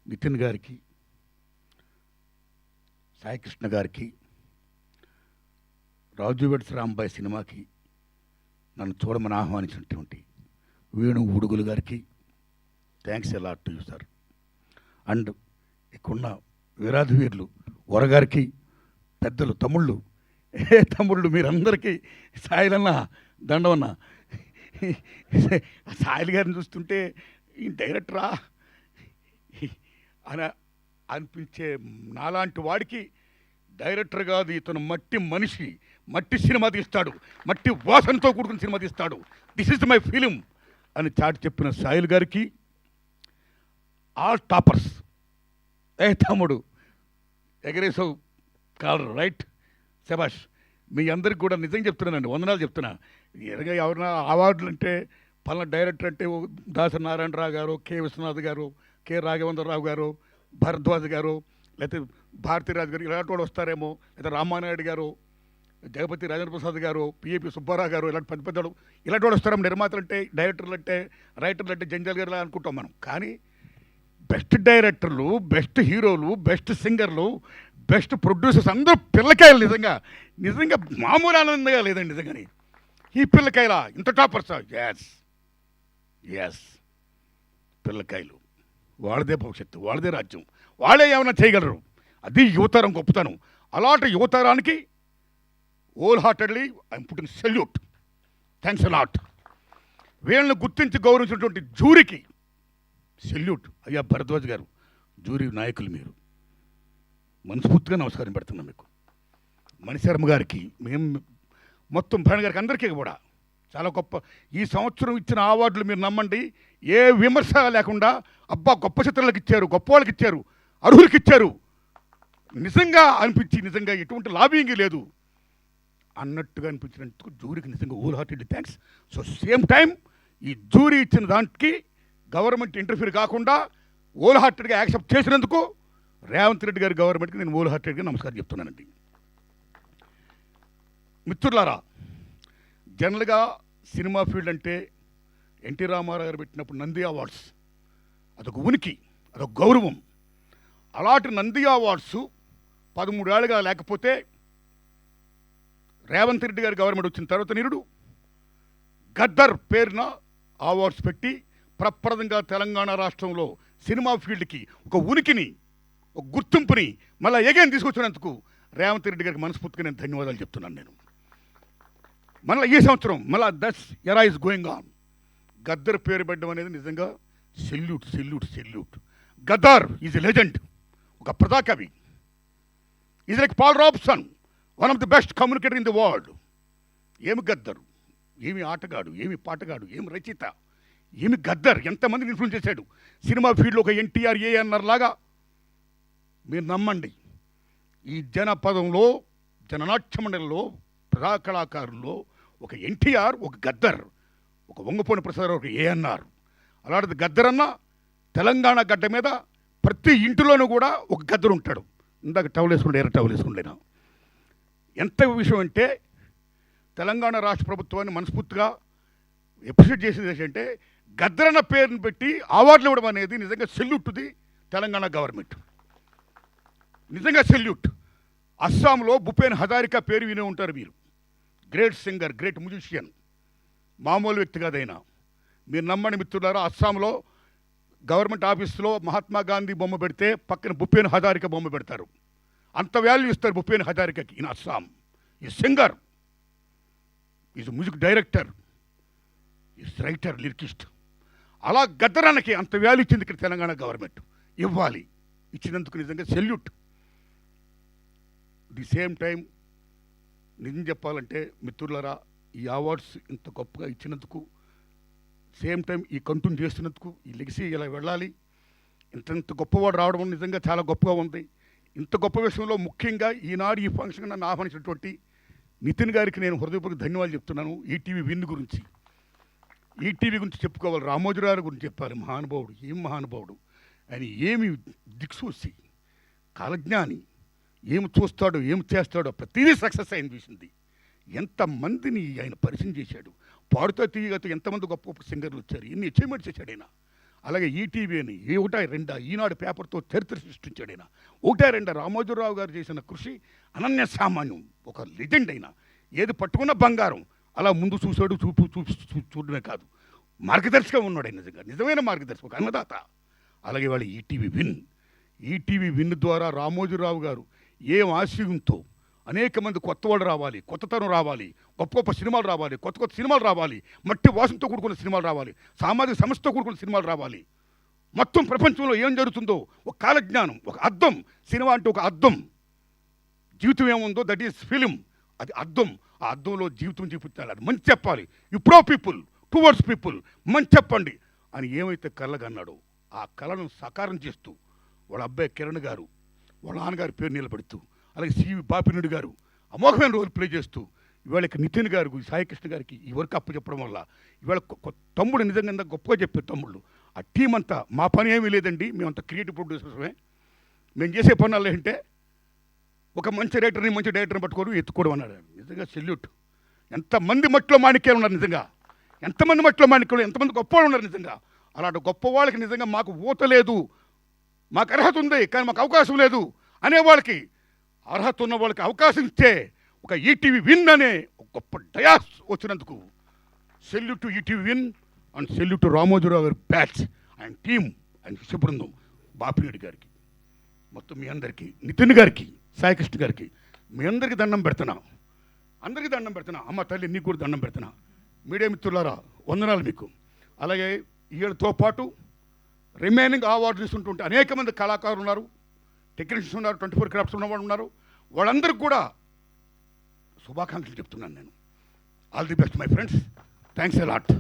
నితిన్ గారికి, సాయికృష్ణ గారికి, రాజు వెడ్స్ రాంబాయ్ సినిమాకి నన్ను చూడమని ఆహ్వానించినటువంటి వేణు ఉడుగులు గారికి థ్యాంక్స్ ఎలా టు యూ సార్. అండ్ ఇక్కడున్న వీరాధి వీరులు వరగారికి, పెద్దలు తమ్ముళ్ళు, తమ్ముళ్ళు మీరందరికీ సాయిలన్న దండవన్న. సాయిల్ గారిని చూస్తుంటే ఈ డైరెక్టరా అని అనిపించే నాలాంటి వాడికి డైరెక్టర్ కాదు, ఇతను మట్టి మనిషి, మట్టి సినిమా తీస్తాడు, మట్టి వాసనతో కూడుకున్న సినిమా తీస్తాడు, దిస్ ఇస్ మై ఫిలిం అని చాటి చెప్పిన సాయిల్ గారికి ఆల్ టాపర్స్. తమ్ముడు ఎగరేసావు కాలర్ రైట్, శబాష్. మీ అందరికి కూడా నిజంగా చెప్తున్నానండి, వందనాలు చెప్తున్నా. ఎరగా ఎవరైనా అవార్డులు అంటే పలానా డైరెక్టర్ అంటే దాసరి నారాయణరావు గారు, కె విశ్వనాథ్ గారు, కె రాఘవేంద్రరావు గారు, భరద్వాజ్ గారు, లేకపోతే భారతీరాజు గారు ఇలాంటి వాళ్ళు వస్తారేమో, లేదా రామానాయుడు గారు, జగపతి రాజేంద్ర ప్రసాద్ గారు, పిఏపి సుబ్బారావు గారు, ఇలాంటి పెద్ద పెద్దలు ఇలాంటి వాళ్ళు వస్తారేమో. నిర్మాతలు అంటే, డైరెక్టర్లు అంటే, రైటర్లు అంటే జంజాల్ గారు అనుకుంటాం మనం. కానీ బెస్ట్ డైరెక్టర్లు, బెస్ట్ హీరోలు, బెస్ట్ సింగర్లు, బెస్ట్ ప్రొడ్యూసర్స్ అందరూ పిల్లకాయలు. నిజంగా నిజంగా మామూలు ఆనందంగా లేదండి నిజంగాని. ఈ పిల్లకాయల ఇంత టాపర్స్, ఎస్ ఎస్ పిల్లకాయలు. వాళ్ళదే భవిష్యత్తు, వాళ్ళదే రాజ్యం, వాళ్ళే ఏమైనా చేయగలరు. అది యువతరం గొప్పతనం. అలాంటి యువతరానికి whole heartedly I'm putting salute. Thanks a lot. వీళ్ళని గుర్తించి గౌరవించినటువంటి జూరీకి సెల్యూట్. అయ్యా భరద్వాజ్ గారు, జూరీ నాయకులు మీరు, మనస్ఫూర్తిగా నమస్కారం పెడుతున్నాం మీకు. మణిశర్మ గారికి, మేము మొత్తం భరణ్ గారికి, అందరికీ కూడా చాలా గొప్ప. ఈ సంవత్సరం ఇచ్చిన అవార్డులు మీరు నమ్మండి, ఏ విమర్శ లేకుండా అబ్బా గొప్ప చిత్రాలకు ఇచ్చారు, గొప్ప వాళ్ళకి ఇచ్చారు, అర్హులకి ఇచ్చారు నిజంగా అనిపించి, నిజంగా ఎటువంటి లాబింగ్ లేదు అన్నట్టుగా అనిపించినందుకు జూరీకి నిజంగా whole heartedly thanks. So same time ఈ జూరీ ఇచ్చిన దానికి గవర్నమెంట్ ఇంటర్ఫీర్ కాకుండా హోల్ హార్టెడ్గా యాక్సెప్ట్ చేసినందుకు రేవంత్ రెడ్డి గారి గవర్నమెంట్కి నేను హోల్ హార్టెడ్గా నమస్కారం చెప్తున్నానండి. మిత్రులారా, జనరల్గా సినిమా ఫీల్డ్ అంటే ఎన్టీ రామారావు గారు పెట్టినప్పుడు నంది అవార్డ్స్ అదొక ఉనికి, అదొక గౌరవం. అలాంటి నంది అవార్డ్స్ 13 ఏళ్ళుగా లేకపోతే రేవంత్ రెడ్డి గారి గవర్నమెంట్ వచ్చిన తర్వాత నిరుడు గద్దర్ పేరున అవార్డ్స్ పెట్టి ప్రప్రదంగా తెలంగాణ రాష్ట్రంలో సినిమా ఫీల్డ్కి ఒక ఉనికిని, ఒక గుర్తింపుని మళ్ళీ ఎగైన్ తీసుకొచ్చినందుకు రేవంత్ రెడ్డి గారికి మనస్ఫూర్తిగా నేను ధన్యవాదాలు చెప్తున్నాను. నేను మళ్ళీ ఈ సంవత్సరం మళ్ళీ దట్స్ ఎరా ఇస్ గోయింగ్ ఆన్. గద్దర్ పేరు పెట్టడం అనేది నిజంగా salute salute salute. Gaddar is a legend, ఒక ప్రజాకవి. Is like Paul Robeson, one of the best communicator in the world. ఏమి గద్దర్, ఏమి ఆటగాడు, ఏమి పాటగాడు, ఏమి రచయిత, ఏమి గద్దర్, ఎంతమందిని ఇన్ఫ్లుయెన్స్ చేశాడు సినిమా ఫీల్డ్లో. ఒక ఎన్టీఆర్, ఏఎన్ఆర్ లాగా మీరు నమ్మండి, ఈ జనపదంలో, జననాట్య మండలిలో, ప్రజా కళాకారుల్లో ఒక ఎన్టీఆర్, ఒక గద్దర్, ఒక వంగపోని ప్రసాద్, ఒక ఏఎన్ఆర్. అలాంటిది గద్దర్ అన్న తెలంగాణ గడ్డ మీద ప్రతి ఇంటిలోనూ కూడా ఒక గద్దరు ఉంటాడు. ఇందాక టవల్ వేసుకుంటే ఎర్ర టవల్ వేసుకుంటేనా ఎంత విషయం అంటే, తెలంగాణ రాష్ట్ర ప్రభుత్వాన్ని మనస్ఫూర్తిగా అప్రిషియేట్ చేసేది ఏంటంటే, గద్దరన్న పేరుని పెట్టి అవార్డులు ఇవ్వడం అనేది నిజంగా salute to the Telangana government. నిజంగా సెల్యూట్. అస్సాంలో భూపేన్ హజారికా పేరు వినే ఉంటారు మీరు. గ్రేట్ సింగర్, గ్రేట్ మ్యూజిషియన్, మామూలు వ్యక్తి కాదైనా. మీరు నమ్మని మిత్రులారా, అస్సాంలో గవర్నమెంట్ ఆఫీస్లో మహాత్మా గాంధీ బొమ్మ పెడితే పక్కన భూపేన్ హజారికా బొమ్మ పెడతారు. అంత వాల్యూ ఇస్తారు భూపేన్ హజారికాకి. ఇన్ అస్సాం ఈ singer, is music director, is writer, lyricist. అలా గద్దరానికి అంత వాల్యూ ఇచ్చింది ఇక్కడ తెలంగాణ గవర్నమెంట్. ఇవ్వాలి, ఇచ్చినందుకు నిజంగా సెల్యూట్. ది సేమ్ టైం నిజం చెప్పాలంటే మిత్రులారా, ఈ అవార్డ్స్ ఇంత గొప్పగా ఇచ్చినందుకు, సేమ్ టైం ఈ కంటిన్యూ చేస్తున్నందుకు, ఈ లెగసీ ఇలా వెళ్ళాలి, ఇంత గొప్పవాడు రావడం నిజంగా చాలా గొప్పగా ఉంది. ఇంత గొప్ప విషయంలో ముఖ్యంగా ఈనాడు ఈ ఫంక్షన్ నన్ను ఆహ్వానించినటువంటి నితిన్ గారికి నేను హృదయపూర్వక ధన్యవాదాలు చెప్తున్నాను. ఈటీవీ విన్ గురించి, ఈటీవీ గురించి చెప్పుకోవాలి, రామోజీరావు గురించి చెప్పాలి. మహానుభావుడు, ఏం మహానుభావుడు ఆయన, ఏమి దిక్సూసి, కాలజ్ఞాని, ఏమి చూస్తాడో, ఏమి చేస్తాడో ప్రతిదీ సక్సెస్ ఆయన చూసింది. ఎంతమందిని ఆయన పరిచయం చేశాడు, పాడుతో తీయగతో ఎంతమంది గొప్ప గొప్ప సింగర్లు వచ్చారు, ఎన్ని అచీవ్మెంట్స్ చేశాడు ఆయన. అలాగే ఈటీవీ అని ఒకటా రెండా ఈనాడు పేపర్తో చరిత్ర సృష్టించాడు ఆయన. ఒకటా రెండా రామోజీరావు గారు చేసిన కృషి అనన్య సామాన్యం. ఒక లెజెండ్ అయినా ఏది పట్టుకున్న బంగారం. అలా ముందు చూశాడు, చూడడమే కాదు, మార్గదర్శిగా ఉన్నాడు ఆయన. నిజంగా నిజమైన మార్గదర్శి, ఒక అన్నదాత. అలాగే వాళ్ళు ఈటీవీ విన్ ద్వారా రామోజీరావు గారు ఏం ఆశయంతో అనేక మంది కొత్త వాళ్ళు రావాలి, కొత్తతనం రావాలి, గొప్ప గొప్ప సినిమాలు రావాలి, కొత్త కొత్త సినిమాలు రావాలి, మట్టి వాసనతో కూడుకున్న సినిమాలు రావాలి, సామాజిక సమస్యతో కూడుకున్న సినిమాలు రావాలి. మొత్తం ప్రపంచంలో ఏం జరుగుతుందో ఒక కాలజ్ఞానం, ఒక అద్దం. సినిమా అంటే ఒక అద్దం. జీవితం ఏముందో దట్ ఈస్ ఫిలిం. అది అద్దం. ఆ అద్దంలో జీవితం చూపించాలి. అది మంచి చెప్పాలి. You pro people, towards people, మంచి చెప్పండి అని ఏమైతే కళ్ళగన్నాడో ఆ కళను సాకారం చేస్తూ వాళ్ళ అబ్బాయి కిరణ్ గారు, వాళ్ళ నాన్నగారి పేరు నిలబెడుతూ, అలాగే సివి బాపినుడి గారు అమోఘమైన రోల్ ప్లే చేస్తూ, ఇవాళ నితిన్ గారు, సాయికృష్ణ గారికి ఈ వర్క్ అప్పు చెప్పడం వల్ల ఇవాళ తమ్ముడు నిజంగా గొప్పగా చెప్పారు తమ్ముళ్ళు. ఆ టీం అంతా మా పని ఏమీ లేదండి, మేమంతా క్రియేటివ్ ప్రొడ్యూసర్సమే. మేము చేసే పనులు ఏంటంటే ఒక మంచి డైరెక్టర్ని పట్టుకోవడం, ఎత్తుకోవడం అన్నాడు. నిజంగా సెల్యూట్. ఎంతమంది మట్టిలో మాణిక్యాలు ఉన్నారు నిజంగా, ఎంతమంది మట్టిలో మాణిక్యాలు, ఎంతమంది గొప్పవాళ్ళు ఉన్నారు నిజంగా. అలాంటి గొప్ప వాళ్ళకి నిజంగా మాకు ఊత లేదు, మాకు అర్హత ఉంది కానీ మాకు అవకాశం లేదు అనే వాళ్ళకి, అర్హత ఉన్న వాళ్ళకి అవకాశం ఇస్తే ఒక ఈటీవీ విన్ అనే ఒక గొప్ప డయాస్ వచ్చినందుకు salute to ETV win and salute to Ramoji Rao గారి బ్యాచ్ అండ్ టీమ్ అండ్ శుభ్రందం, బాపిరెడ్డి గారికి, మొత్తం మీ అందరికీ, నితిన్ గారికి, సాయికృష్ణ గారికి, మీ అందరికీ దండం పెడుతున్నా. అందరికీ దండం పెడుతున్నా. అమ్మ తల్లి నీకు కూడా దండం పెడుతున్నా. మీడియా మిత్రులారా వందనాలు మీకు. అలాగే వీళ్ళతో పాటు రిమైనింగ్ అవార్డు తీసుకుంటుంటే అనేక మంది కళాకారులు ఉన్నారు, టెక్నీషియన్స్ ఉన్నారు, 24 క్రాఫ్ట్స్ ఉన్నవాళ్ళు ఉన్నారు. వాళ్ళందరికీ కూడా శుభాకాంక్షలు చెప్తున్నాను నేను. All the best my friends. Thanks a lot.